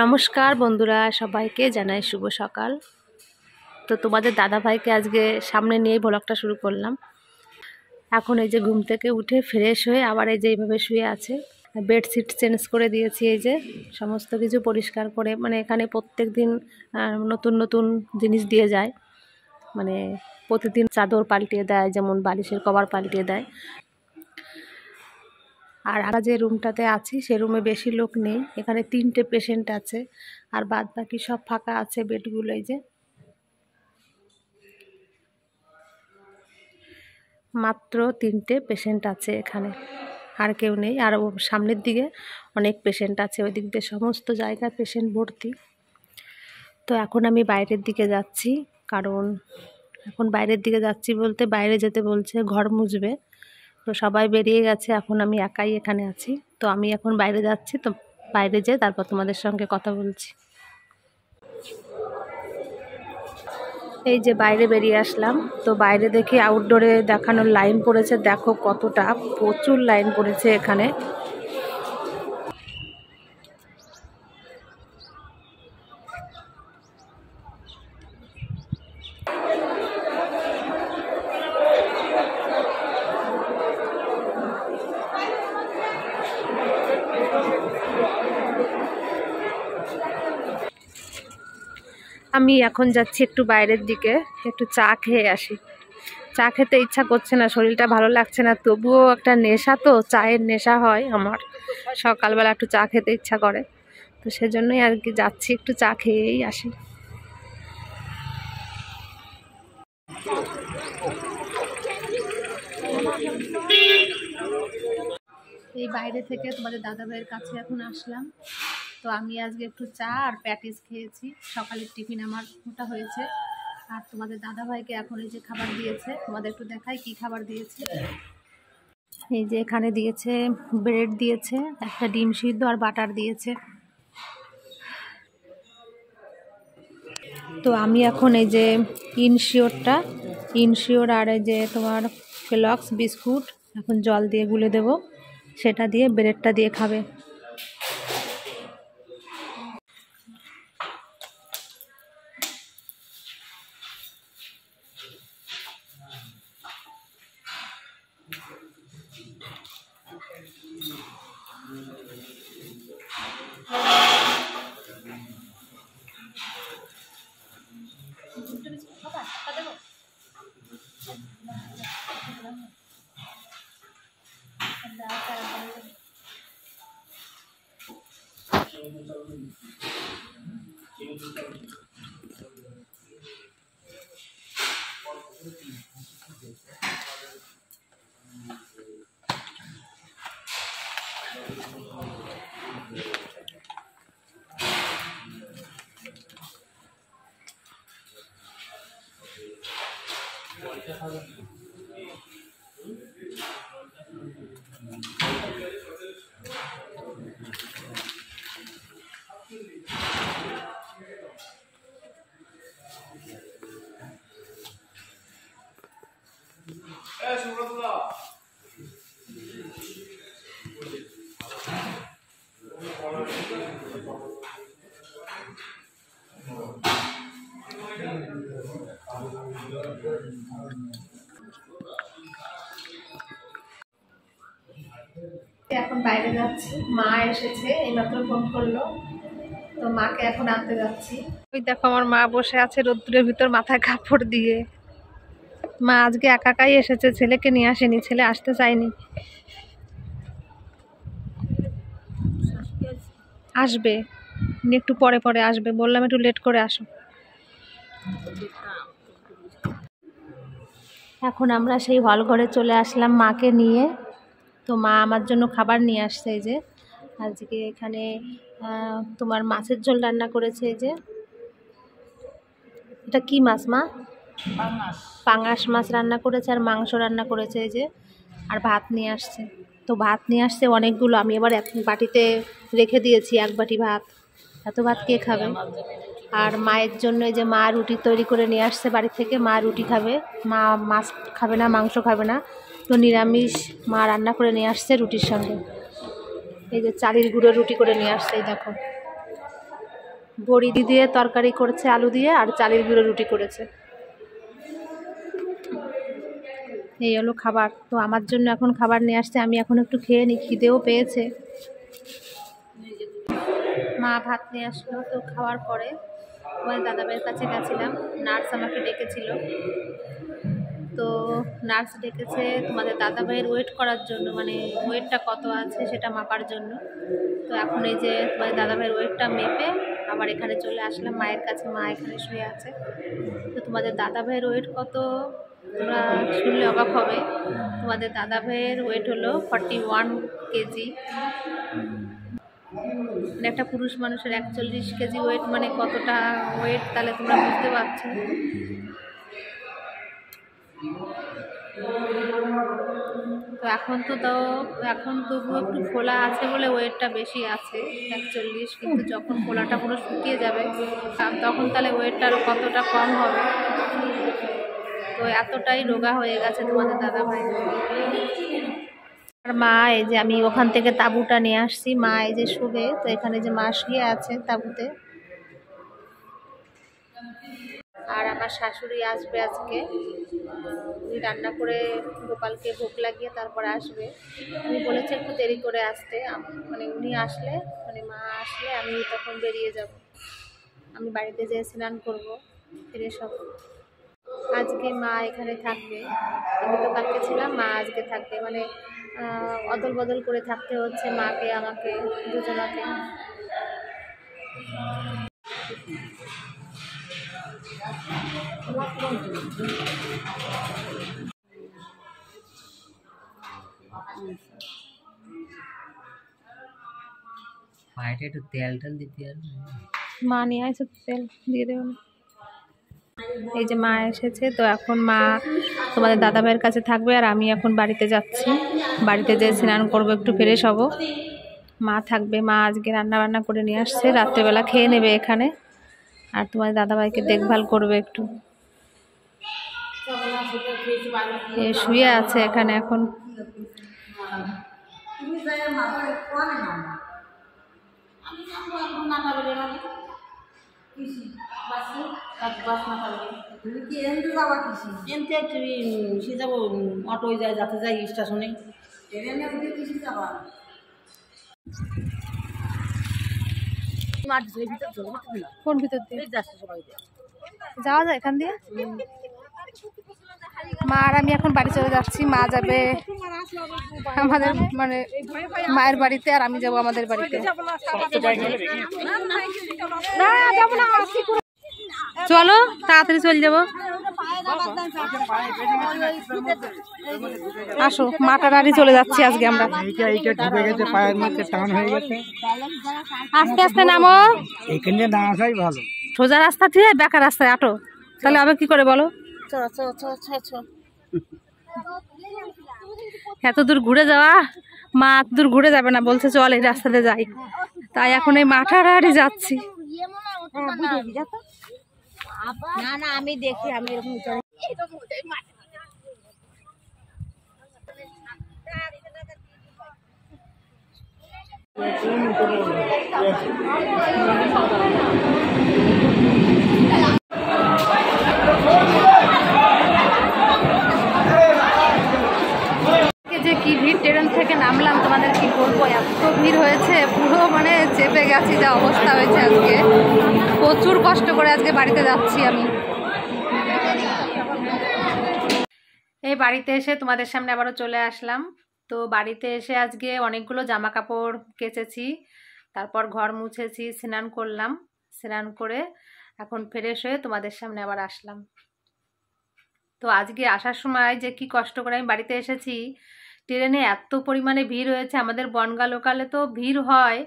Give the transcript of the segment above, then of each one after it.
নমস্কার বন্ধুরা, সবাইকে জানাই শুভ সকাল। তো তোমাদের দাদা ভাইকে আজকে সামনে নিয়ে ব্লগটা শুরু করলাম। এখন এই যে ঘুম থেকে উঠে ফ্রেশ হয়ে আবার এই যে এইভাবে শুয়ে আছে। বেডশিট চেঞ্জ করে দিয়েছি, এই যে সমস্ত কিছু পরিষ্কার করে, মানে এখানে প্রত্যেক দিন নতুন নতুন জিনিস দিয়ে যায়, মানে প্রতিদিন চাদর পাল্টিয়ে দেয়, যেমন বালিশের কভার পাল্টিয়ে দেয়। আর আমরা যে রুমটাতে আছি সে রুমে বেশি লোক নেই, এখানে 3টে পেশেন্ট আছে, আর বাদ বাকি সব ফাঁকা আছে বেডগুলো। এই যে মাত্র 3টে পেশেন্ট আছে এখানে, আর কেউ নেই। আর সামনের দিকে অনেক পেশেন্ট আছে, ওই দিক দিয়ে সমস্ত জায়গায় পেশেন্ট ভর্তি। তো এখন আমি বাইরের দিকে যাচ্ছি, কারণ এখন বাইরের দিকে যাচ্ছি বলতে বাইরে যেতে বলছে, ঘর মুছবে। তো সবাই বেরিয়ে গেছে, এখন আমি একাই এখানে আছি। তো আমি এখন বাইরে যাচ্ছি, তো বাইরে যেয়ে তারপর তোমাদের সঙ্গে কথা বলছি। এই যে বাইরে বেরিয়ে আসলাম, তো বাইরে দেখি আউটডোরে দেখানোর লাইন পড়েছে, দেখো কতটা, প্রচুর লাইন পড়েছে এখানে। আমি এখন যাচ্ছি একটু বাইরের দিকে, একটু চা খেয়ে আসি। চা খেতে ইচ্ছা করছে না, শরীরটা ভালো লাগছে না, তবুও একটা নেশা, তো চায়ের নেশা হয় আমার, সকালবেলা একটু চা খেতে ইচ্ছা করে। তো সেজন্যই আর কি যাচ্ছি, একটু চা খেয়েই আসি। এই বাইরে থেকে তোমাদের দাদা ভাইয়ের কাছে এখন আসলাম। তো আমি আজকে একটু চা আর প্যাটিস খেয়েছি, সকালের টিফিন আমার ওটা হয়েছে। আর তোমাদের দাদা ভাইকে এখন এই যে খাবার দিয়েছে, তোমাদের একটু দেখাই কি খাবার দিয়েছে। এই যে এখানে দিয়েছে ব্রেড দিয়েছে, একটা ডিম সিদ্ধ আর বাটার দিয়েছে। তো আমি এখন এই যে ইনশিওর আর এই যে তোমার কেলগস বিস্কুট এখন জল দিয়ে গুলে দেব, সেটা দিয়ে ব্রেডটা দিয়ে খাবে। এখন বাইরে যাচ্ছি, মা এসেছে, এইমাত্র ফোন করলো, তো মাকে এখন আনতে যাচ্ছি। ওই দেখো আমার মা বসে আছে রোদ্দুরের ভিতর মাথায় কাপড় দিয়ে। মা আজকে একাই এসেছে, ছেলেকে নিয়ে আসেনি, ছেলে আসতে চায়নি। আসবে একটু পরে পরে আসবে, বললাম একটু লেট করে আসো। এখন আমরা সেই হল ঘরে চলে আসলাম মাকে নিয়ে। তো মা আমার জন্য খাবার নিয়ে আসছে, এই যে আজকে এখানে তোমার মাছের ঝোল রান্না করেছে। এই যে এটা কি মাছ মা? পাঙাশ মাছ রান্না করেছে, আর মাংস রান্না করেছে, এই যে, আর ভাত নিয়ে আসছে। তো ভাত নিয়ে আসছে অনেকগুলো, আমি এবার এক বাটিতে রেখে দিয়েছি, এক বাটি ভাত। এত ভাত কে খাবে? আর মায়ের জন্য এই যে মা রুটি তৈরি করে নিয়ে আসছে বাড়ি থেকে। মা রুটি খাবে, মা মাছ খাবে না, মাংস খাবে না, তো নিরামিষ মা রান্না করে নিয়ে আসছে রুটির সঙ্গে। এই যে চালের গুঁড়ো রুটি করে নিয়ে আসছে, এই দেখো বড়ি দিয়ে তরকারি করেছে আলু দিয়ে, আর চালের গুঁড়ো রুটি করেছে। এই হলো খাবার। তো আমার জন্য এখন খাবার নিয়ে আসছে, আমি এখন একটু খেয়ে নিই, খিদেও পেয়েছে। মা ভাত নিয়ে আসলো, তো খাওয়ার পরে তোমাদের দাদাভাইয়ের কাছে গেছিলাম। নার্স আমাকে ডেকেছিল, তো নার্স ডেকেছে তোমাদের দাদাভাইয়ের ওয়েট করার জন্য, মানে ওয়েটটা কত আছে সেটা মাপার জন্য। তো এখন এই যে তোমাদের দাদাভাইয়ের ওয়েটটা মেপে আবার এখানে চলে আসলাম মায়ের কাছে। মা এখানে শুয়ে আছে। তো তোমাদের দাদাভাইয়ের ওয়েট কত তোমরা শুনলে অবাক হবে। তোমাদের দাদাভাইয়ের ওয়েট হলো 41 কেজি। মানে একটা পুরুষ মানুষের 41 কেজি ওয়েট, মানে কতটা ওয়েট তাহলে তোমরা বুঝতে পারছো। তো এখন তবুও একটু ফোলা আছে বলে ওয়েটটা বেশি আছে 41, কিন্তু যখন ফোলাটা পুরো শুকিয়ে যাবে তখন তাহলে ওয়েটটা আরও কতটা কম হবে। তো এতটাই রোগা হয়ে গেছে তোমাদের দাদাভাই। আর মা এই যে আমি ওখান থেকে তাঁবুটা নিয়ে আসছি, মা এই যে শুবে, তো এখানে যে মা শুয়ে আছে তাঁবুতে। আর আমার শাশুড়ি আসবে আজকে, উনি রান্না করে গোপালকে ভোগ লাগিয়ে তারপরে আসবে। উনি বলেছে একটু দেরি করে আসতে, মানে উনি আসলে, মানে মা আসলে আমি তখন বেরিয়ে যাব, আমি বাড়িতে যেয়ে স্নান করবো, ফ্রেশ হব। আজকে মা এখানে থাকবে, আমি তো কালকে ছিলাম, মা আজকে থাকবে, মানে অদল বদল করে থাকতে হচ্ছে মাকে আমাকে দুজনাকে। পায়েটা একটু তেল টেল দিতে হবে। মা নিয়ে আসে, তেল দিয়ে দেবেন। এই যে মা এসেছে, তো এখন মা তোমাদের দাদাভাইয়ের কাছে থাকবে, আর আমি এখন বাড়িতে যাচ্ছি, বাড়িতে যেয়ে স্নান করবো, একটু ফ্রেশ হব। মা থাকবে, মা আজকে রান্না বান্না করে নিয়ে আসছে, রাত্রেবেলা খেয়ে নেবে এখানে, আর তোমাদের দাদাভাইকে দেখভাল করবে একটু। শুয়ে আছে এখানে এখন। অটোয় যায়, যাতে যাই স্টেশনে। কোন ভিতর দিয়ে যাওয়া যায় এখান দিয়ে? মা আর আমি এখন বাড়ি চলে যাচ্ছি। মা যাবে আমাদের মানে মায়ের বাড়িতে, আর আমি যাব আমাদের বাড়িতে। চলো তাড়াতাড়ি চলে যাবো, আসো। মাটারারি চলে যাচ্ছি আজকে আমরা। আস্তে আস্তে নামো, সোজা রাস্তা থেকে বেকা রাস্তায় আটো, তাহলে আবার কি করে বলো? এত দূর ঘুরে যাওয়া, মা এত দূর ঘুরে যাবে না, বলছে চল এই রাস্তাতে যাই, তাই এখন এই মাঠারারি যাচ্ছি। না না আমি দেখি, আমি এরকম যে কি ভিড়, ট্রেন থেকে নামলাম, তোমাদের কি বলবো, এত ভিড় হয়েছে, পুরো মানে চেপে গেছি, যা অবস্থা হয়েছে আজকে। প্রচুর কষ্ট করে আজকে বাড়িতে যাচ্ছি আমি। এই বাড়িতে এসে তোমাদের সামনে আবারও চলে আসলাম। তো বাড়িতে এসে আজকে অনেকগুলো জামা কাপড় কেচেছি, তারপর ঘর মুছেছি, স্নান করলাম, স্নান করে এখন ফ্রেশ হয়ে তোমাদের সামনে আবার আসলাম। তো আজকে আসার সময় যে কি কষ্ট করে আমি বাড়িতে এসেছি, ট্রেনে এত পরিমাণে ভিড় হয়েছে। আমাদের বনগাঁ লোকালে তো ভিড় হয়,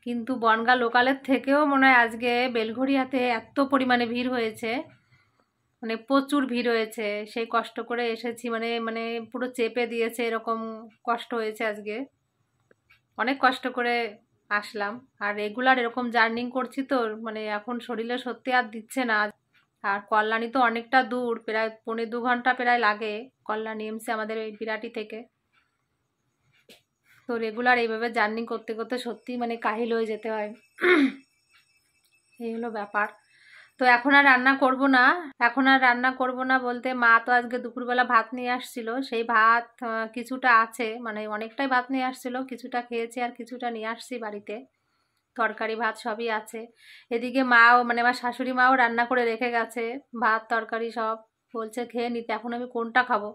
কিন্তু বনগাঁ লোকালের থেকেও মনে হয় আজকে বেলঘড়িয়াতে এত পরিমাণে ভিড় হয়েছে, মানে প্রচুর ভিড় হয়েছে। সেই কষ্ট করে এসেছি, মানে মানে পুরো চেপে দিয়েছে, এরকম কষ্ট হয়েছে আজকে। অনেক কষ্ট করে আসলাম। আর রেগুলার এরকম জার্নিং করছি তো মানে এখন শরীরে সত্যি আর দিচ্ছে না। আর কল্যাণী তো অনেকটা দূর, প্রায় 1.25 ঘন্টা প্রায় লাগে কল্যাণী এমসি আমাদের এই বিরাটি থেকে। তো রেগুলার এইভাবে জার্নি করতে করতে সত্যি মানে কাহিল হয়ে যেতে হয়। এই হলো ব্যাপার। তো এখন আর রান্না করব না। এখন আর রান্না করব না বলতে মা তো আজকে দুপুরবেলা ভাত নিয়ে আসছিল, সেই ভাত কিছুটা আছে, মানে অনেকটাই ভাত নিয়ে আসছিল, কিছুটা খেয়েছি আর কিছুটা নিয়ে আসছি বাড়িতে। তরকারি ভাত সবই আছে। এদিকে মাও মানে আমার শাশুড়ি মাও রান্না করে রেখে গেছে ভাত তরকারি সব, বলছে খেয়ে নিতে। এখন আমি কোনটা খাবো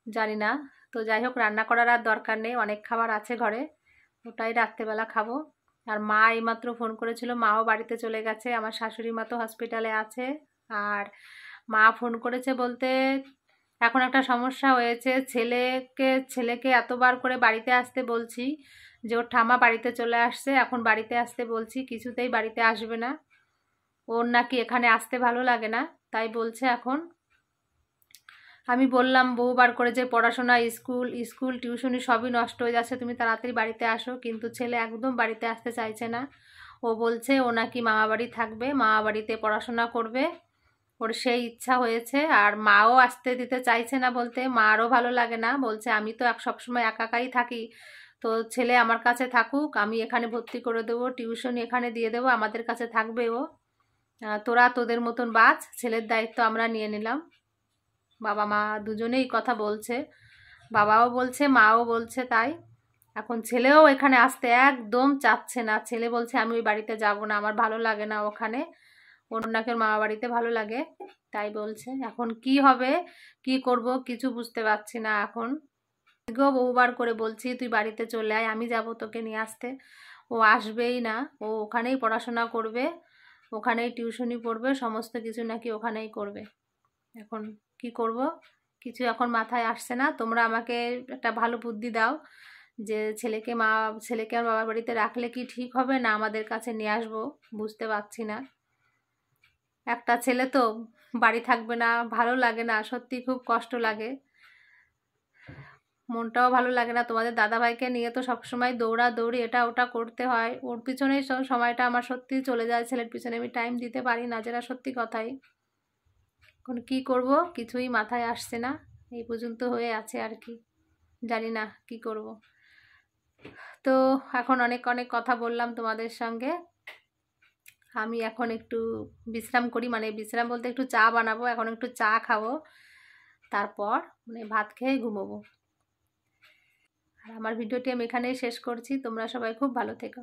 জানি না। তো যাই হোক, রান্না করার আর দরকার নেই, অনেক খাবার আছে ঘরে, ওটাই রাত্রেবেলা খাবো। আর মা এইমাত্র ফোন করেছিল, মাও বাড়িতে চলে গেছে, আমার শাশুড়ি মা তো হসপিটালে আছে। আর মা ফোন করেছে বলতে এখন একটা সমস্যা হয়েছে, ছেলেকে এতবার করে বাড়িতে আসতে বলছি যে ওর ঠাম্মা বাড়িতে চলে আসছে, এখন বাড়িতে আসতে বলছি, কিছুতেই বাড়িতে আসবে না। ওর নাকি এখানে আসতে ভালো লাগে না, তাই বলছে এখন। আমি বললাম বহুবার করে যে পড়াশোনা, স্কুল টিউশনি সবই নষ্ট হয়ে যাচ্ছে, তুমি তাড়াতাড়ি বাড়িতে আসো, কিন্তু ছেলে একদম বাড়িতে আসতে চাইছে না। ও বলছে ও নাকি মামা বাড়ি থাকবে, মামা বাড়িতে পড়াশোনা করবে, ওর সেই ইচ্ছা হয়েছে। আর মাও আসতে দিতে চাইছে না, বলতে মারও ভালো লাগে না, বলছে আমি তো সবসময় একাই থাকি, তো ছেলে আমার কাছে থাকুক, আমি এখানে ভর্তি করে দেবো, টিউশনি এখানে দিয়ে দেবো, আমাদের কাছে থাকবে ও। তোরা তোদের মতন বাঁচ, ছেলের দায়িত্ব আমরা নিয়ে নিলাম। বাবা মা দুজনেই কথা বলছে, বাবাও বলছে মাও বলছে তাই। এখন ছেলেও এখানে আসতে একদম চাচ্ছে না, ছেলে বলছে আমি ওই বাড়িতে যাব না, আমার ভালো লাগে না ওখানে, ওর নাকি ওর মামা বাড়িতে ভালো লাগে, তাই বলছে। এখন কি হবে কি করব কিছু বুঝতে পারছি না। এখন বহুবার করে বলছি তুই বাড়িতে চলে আয়, আমি যাব তোকে নিয়ে আসতে, ও আসবেই না, ও ওখানেই পড়াশোনা করবে, ওখানেই টিউশনি পড়বে, সমস্ত কিছু নাকি ওখানেই করবে। এখন কি করব কিছু এখন মাথায় আসছে না। তোমরা আমাকে একটা ভালো বুদ্ধি দাও যে ছেলেকে আর বাবার বাড়িতে রাখলে কি ঠিক হবে না আমাদের কাছে নিয়ে আসবো, বুঝতে পারছি না। একটা ছেলে তো বাড়ি থাকবে না, ভালো লাগে না, সত্যি খুব কষ্ট লাগে, মনটাও ভালো লাগে না। তোমাদের দাদাভাইকে নিয়ে তো সবসময় দৌড়াদৌড়ি এটা ওটা করতে হয়, ওর পিছনেই সব সময়টা আমার সত্যি চলে যায়, ছেলের পিছনে আমি টাইম দিতে পারি না, যেটা সত্যি কথাই। এখন কি করব কিছুই মাথায় আসছে না, এই পর্যন্ত হয়ে আছে আর কি, জানি না কি করব। তো এখন অনেক অনেক কথা বললাম তোমাদের সঙ্গে, আমি এখন একটু বিশ্রাম করি, মানে বিশ্রাম বলতে একটু চা বানাবো, এখন একটু চা খাবো, তারপর মানে ভাত খেয়ে ঘুমোবো। আর আমার ভিডিওটি আমি এখানেই শেষ করছি, তোমরা সবাই খুব ভালো থেকো।